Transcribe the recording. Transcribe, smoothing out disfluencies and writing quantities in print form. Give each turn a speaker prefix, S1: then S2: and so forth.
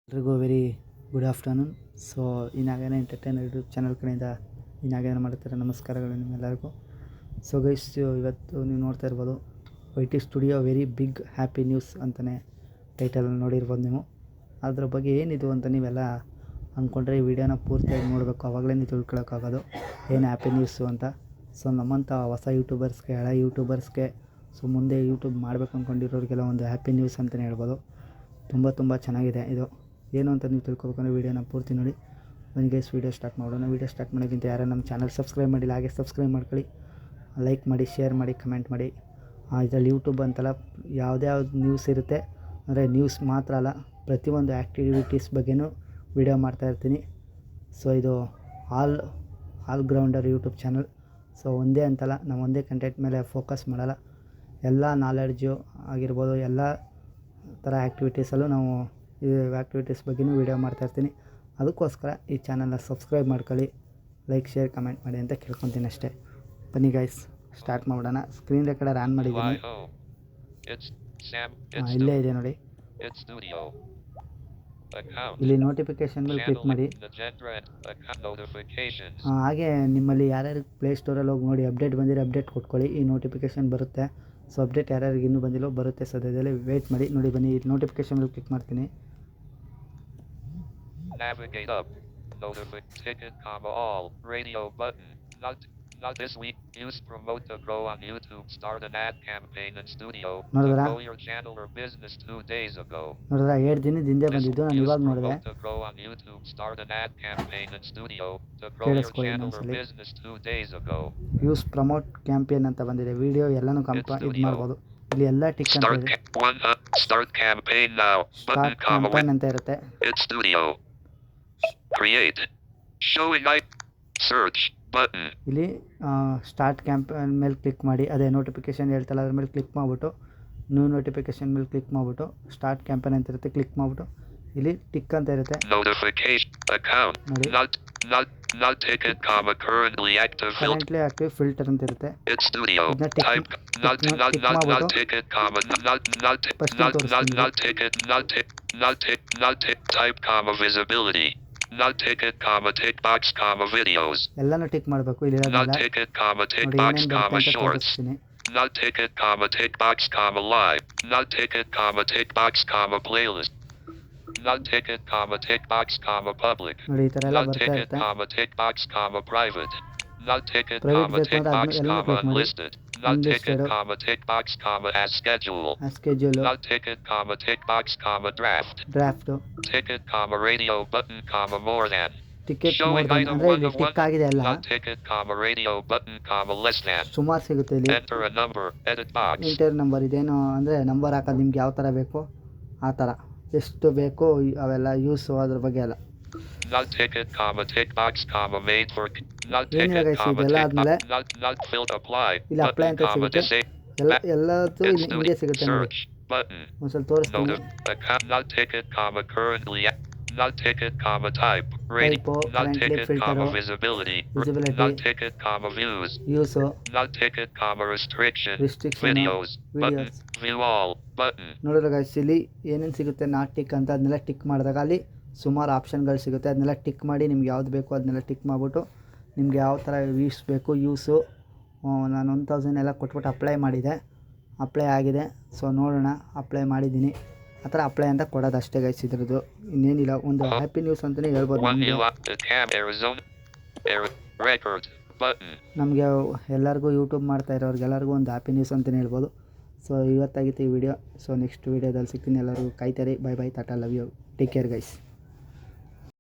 S1: ಎಲ್ರಿಗೂ very good afternoon. So ಈ ನಾಗೇನ entertainer YouTube channel ಕಡೆಯಿಂದ ಈ ನಾಗೇನ ಮಾಡ್ತಾರೆ. ನಮಸ್ಕಾರಗಳು ನಿಮ್ಮೆಲ್ಲರಿಗೂ. ಸೊ ಗೈಸ್, ಇವತ್ತು ನೀವು ನೋಡ್ತಾ ಇರ್ಬೋದು Y T studio very big happy news ಅಂತಲೇ ಟೈಟಲ್ ನೋಡಿರ್ಬೋದು ನೀವು. ಅದ್ರ ಬಗ್ಗೆ ಏನಿದು ಅಂತ ನೀವೆಲ್ಲ ಅಂದ್ಕೊಂಡ್ರೆ ಈ ವಿಡಿಯೋನ ಪೂರ್ತಿಯಾಗಿ ನೋಡಬೇಕು, ಆವಾಗಲೇ ನೀವು ತಿಳ್ಕೊಳಕ್ಕಾಗೋದು ಏನು ಹ್ಯಾಪಿ ನ್ಯೂಸು ಅಂತ. ಸೊ ನಮ್ಮಂಥ ಹೊಸ ಯೂಟ್ಯೂಬರ್ಸ್ಗೆ, ಹಳೆ ಯೂಟ್ಯೂಬರ್ಸ್ಗೆ, ಸೊ ಮುಂದೆ ಯೂಟ್ಯೂಬ್ ಮಾಡಬೇಕು ಅಂದ್ಕೊಂಡಿರೋರಿಗೆಲ್ಲ ಒಂದು ಹ್ಯಾಪಿ ನ್ಯೂಸ್ ಅಂತಲೇ ಹೇಳ್ಬೋದು. ತುಂಬ ಚೆನ್ನಾಗಿದೆ ಇದು. ಏನು ಅಂತ ನೀವು ತಿಳ್ಕೊಬೇಕಂದ್ರೆ ವೀಡಿಯೋನ ಪೂರ್ತಿ ನೋಡಿ. ಬನ್ನಿ ಗೈಸ್, ವೀಡಿಯೋ ಸ್ಟಾರ್ಟ್ ಮಾಡೋಣ. ವೀಡಿಯೋ ಸ್ಟಾರ್ಟ್ ಮಾಡೋಕ್ಕಿಂತ ಯಾರು ನಮ್ಮ ಚಾನಲ್ ಸಬ್ಸ್ಕ್ರೈಬ್ ಮಾಡಿಲ್ಲ ಹಾಗೆ ಸಬ್ಸ್ಕ್ರೈಬ್ ಮಾಡ್ಕೊಳ್ಳಿ, ಲೈಕ್ ಮಾಡಿ, ಶೇರ್ ಮಾಡಿ, ಕಮೆಂಟ್ ಮಾಡಿ. ಇದರಲ್ಲಿ ಯೂಟ್ಯೂಬ್ ಅಂತಲ್ಲ, ಯಾವುದೇ ನ್ಯೂಸ್ ಇರುತ್ತೆ, ಅಂದರೆ ನ್ಯೂಸ್ ಮಾತ್ರ ಅಲ್ಲ, ಪ್ರತಿಯೊಂದು ಆ್ಯಕ್ಟಿವಿಟೀಸ್ ಬಗ್ಗೆನೂ ವೀಡಿಯೋ ಮಾಡ್ತಾಯಿರ್ತೀನಿ. ಸೊ ಇದು ಆಲ್ ಗ್ರೌಂಡರ್ ಯೂಟ್ಯೂಬ್ ಚಾನಲ್. ಸೊ ಒಂದೇ ಅಂತಲ್ಲ, ನಾವು ಒಂದೇ ಕಂಟೆಂಟ್ ಮೇಲೆ ಫೋಕಸ್ ಮಾಡಲ್ಲ, ಎಲ್ಲ ನಾಲೆಡ್ಜು ಆಗಿರ್ಬೋದು, ಎಲ್ಲ ಥರ ಆ್ಯಕ್ಟಿವಿಟೀಸಲ್ಲೂ ನಾವು ಈ ಆ್ಯಕ್ಟಿವಿಟೀಸ್ ಬಗ್ಗೆನೂ ವೀಡಿಯೋ ಮಾಡ್ತಾಯಿರ್ತೀನಿ. ಅದಕ್ಕೋಸ್ಕರ ಈ ಚಾನಲ್ನ ಸಬ್ಸ್ಕ್ರೈಬ್ ಮಾಡ್ಕೊಳ್ಳಿ, ಲೈಕ್, ಶೇರ್, ಕಮೆಂಟ್ ಮಾಡಿ ಅಂತ ಕೇಳ್ಕೊತೀನಿ ಅಷ್ಟೇ. ಬನ್ನಿ ಗೈಸ್, ಸ್ಟಾರ್ಟ್ ಮಾಡೋಣ. ಸ್ಕ್ರೀನ್ ರೆಕಾರ್ಡರ್ ಆನ್ ಮಾಡಿದ್ದೀನಿ. ಇಲ್ಲೇ ಇದೆ ನೋಡಿ, ಇಲ್ಲಿ ನೋಟಿಫಿಕೇಶನ್ ಮೇಲೆ ಕ್ಲಿಕ್ ಮಾಡಿ. ಹಾಗೆ ನಿಮ್ಮಲ್ಲಿ ಯಾರ್ಯಾರು ಪ್ಲೇಸ್ಟೋರಲ್ಲಿ ಹೋಗಿ ನೋಡಿ ಅಪ್ಡೇಟ್ ಬಂದಿರೋ ಅಪ್ಡೇಟ್ ಕೊಟ್ಕೊಳ್ಳಿ, ಈ ನೋಟಿಫಿಕೇಶನ್ ಬರುತ್ತೆ. ಸೊ ಅಪ್ಡೇಟ್ ಯಾರ್ಯಾರಿಗೆ ಇನ್ನೂ ಬಂದಿಲ್ಲೋ ಬರುತ್ತೆ ಸದ್ಯದಲ್ಲಿ, ವೇಟ್ ಮಾಡಿ. ನೋಡಿ ಬನ್ನಿ, ನೋಟಿಫಿಕೇಶನ್ ಮೇಲೆ ಕ್ಲಿಕ್ ಮಾಡ್ತೀನಿ.
S2: Navigate up. Notification, all. Radio button. Not this week. Use promote to grow on YouTube. Start an ad campaign in studio. To grow your channel or business 2 days ago.
S1: ನೋಡಿದ್ರಾ, 7 ದಿನದ ಹಿಂದೆ ಬಂದಿದ್ದು, ನಾನು ಇವಾಗ ನೋಡಿದೆ.
S2: To grow on YouTube. Start an ad campaign in studio. To grow your channel or business 2 days ago.
S1: Use promote campaign ಅಂತ ಬಂದಿದೆ. Video ಎಲ್ಲಾನು ಇದು ಮಾಡ್ಬೋದು. ಇಲ್ಲಿ ಎಲ್ಲ ಟಿಕ್ ಅಂತ ಇದೆ.
S2: Start campaign now.
S1: Start campaign ಅಂತ ಇರುತ್ತೆ.
S2: It's studio. Create. Showing light. Search button.
S1: ಇಲ್ಲಿ ಸ್ಟಾರ್ಟ್ ಕ್ಯಾಂಪೇನ್ ಮೇಲೆ ಕ್ಲಿಕ್ ಮಾಡಿ. ಅದೇ ನೋಟಿಫಿಕೇಶನ್ ಹೇಳ್ತಲ್ಲ, ಅದ್ರ ಮೇಲೆ ಕ್ಲಿಕ್ ಮಾಡಿಬಿಟ್ಟು ನ್ಯೂ ನೋಟಿಫಿಕೇಶನ್ ಮೇಲೆ ಕ್ಲಿಕ್ ಮಾಡಿಬಿಟ್ಟು ಸ್ಟಾರ್ಟ್ ಕ್ಯಾಂಪೇನ್ ಅಂತ ಇರುತ್ತೆ, ಕ್ಲಿಕ್ ಮಾಡಿಬಿಟ್ಟು ಇಲ್ಲಿ ಟಿಕ್ ಅಂತ ಇರುತ್ತೆ.
S2: Notification account not ticket, currently active
S1: filter ಅಂತ ಇರುತ್ತೆ.
S2: It's studio. Type not ticket, not ticket, type, visibility. Not ticket, tick box, videos.
S1: ಎಲ್ಲಾನು ಟಿಕ್ ಮಾಡಬೇಕು. ಇಲ್ಲಿ
S2: not ticket, tick box, shorts. Not ticket, tick box, live. Not ticket, tick box, playlist. Not ticket, tick box, public.
S1: ನೋಡಿ ಈ ತರ ಎಲ್ಲ
S2: Not
S1: ಬರ್ತಾ
S2: ticket,
S1: ಇರುತ್ತೆ.
S2: tick box, private. Not ticket,
S1: Private
S2: tick
S1: ಬೇಕು
S2: box,
S1: ಅಂದ್ರೆ ಅದನ್ನ click ಮಾಡಿ.
S2: unlisted. Not ticket,
S1: Unlisted.
S2: tick box, as schedule.
S1: Schedule,
S2: Not ticket, tick box, draft.
S1: Draft,
S2: Ticket, radio button, more than.
S1: Ticket
S2: Showing
S1: mode
S2: item
S1: ಅಂದ್ರೆ
S2: 1
S1: ಇಲ್ಲಿ
S2: of 1.
S1: Tick ಆಗಿದೆ ಅಲ್ಲ,
S2: Not ticket, radio button, less than.
S1: ಸುಮಾರು ಸಿಗುತ್ತೆ. ಇಲ್ಲಿ
S2: Enter a number, edit box.
S1: Inter number ಇದೇನು ಅಂದರೆ number ಹಾಕೋದು ನಿಮ್ಗೆ ಯಾವ ಥರ ಬೇಕೋ ಆ ಥರ, ಎಷ್ಟು ಬೇಕೋ ಅವೆಲ್ಲ ಯೂಸು, ಅದ್ರ ಬಗ್ಗೆ ಎಲ್ಲ.
S2: Not ticket, tick box, made for. Not
S1: ಏನಿಲ್ಲ
S2: ticket,
S1: guys, ಇದೆಲ್ಲ ಆದ್ಮೇಲೆ
S2: not filled, apply.
S1: ಇಲ್ಲಿ ಅಪ್ಲೈ ಅಂತ ಸಿಗುತ್ತೆ. ಎಲ್ಲದೂ ಇಲ್ಲಿ ಹಿಂಗೆ ಸಿಗುತ್ತೆ ನೋಡಿ.
S2: Search button.
S1: ಒಂದ್ಸಲ ತೋರಿಸ್ತೀನಿ.
S2: Not ticket, currently. Not ticket, type. Rating.
S1: Type,
S2: Not
S1: currently
S2: ticket,
S1: filter.
S2: visibility.
S1: Visibility.
S2: Not ticket, views.
S1: Use,
S2: Not ticket, restriction.
S1: Restriction.
S2: Videos. Button.
S1: Videos.
S2: View all. Button.
S1: ನೋಡಿದ್ರೆ ಗೈಸ್, ಇಲ್ಲಿ ಏನೇನು ಸಿಗುತ್ತೆ not tick ಅಂತ, ಅದನ್ನೆಲ್ಲ tick ಮಾಡಿದಾಗ ಅಲ್ಲಿ ಸುಮಾರು ಆಪ್ಷನ್ಗಳು ಸಿಗುತ್ತೆ. ಅದನ್ನೆಲ್ಲ ಟಿಕ್ ಮಾಡಿ ನಿಮ್ಗೆ ಯಾವ್ದು ಬೇಕೋ ಅದನ್ನೆಲ್ಲ ಟಿಕ್ ಮಾಡಿಬಿಟ್ಟು ನಿಮ್ಗೆ ಯಾವ ಥರ ಯೂಸ್ ಬೇಕು ಯೂಸು. ನಾನು 1000 ಎಲ್ಲ ಕೊಟ್ಬಿಟ್ಟು ಅಪ್ಲೈ ಮಾಡಿದೆ, ಅಪ್ಲೈ ಆಗಿದೆ. ಸೊ ನೋಡೋಣ, ಅಪ್ಲೈ ಮಾಡಿದ್ದೀನಿ. ಆ ಥರ ಅಪ್ಲೈ ಅಂತ ಕೊಡೋದು ಅಷ್ಟೇ ಗೈಸ್. ಇದ್ರದ್ದು ಇನ್ನೇನಿಲ್ಲ, ಒಂದು ಹ್ಯಾಪಿ ನ್ಯೂಸ್ ಅಂತಲೇ ಹೇಳ್ಬೋದು. ನಮಗೆ ಎಲ್ಲರಿಗೂ ಯೂಟ್ಯೂಬ್ ಮಾಡ್ತಾ ಇರೋರಿಗೆಲ್ಲರಿಗೂ ಒಂದು ಹ್ಯಾಪಿ ನ್ಯೂಸ್ ಅಂತಲೇ ಹೇಳ್ಬೋದು. ಸೊ ಇವತ್ತಾಗಿತ್ತು ಈ ವಿಡಿಯೋ. ಸೊ ನೆಕ್ಸ್ಟ್ ವೀಡಿಯೋದಲ್ಲಿ ಸಿಗ್ತೀನಿ. ಎಲ್ಲರಿಗೂ ಕಾಯ್ತಾರೆ. Bye bye, tata, love you, take care guys.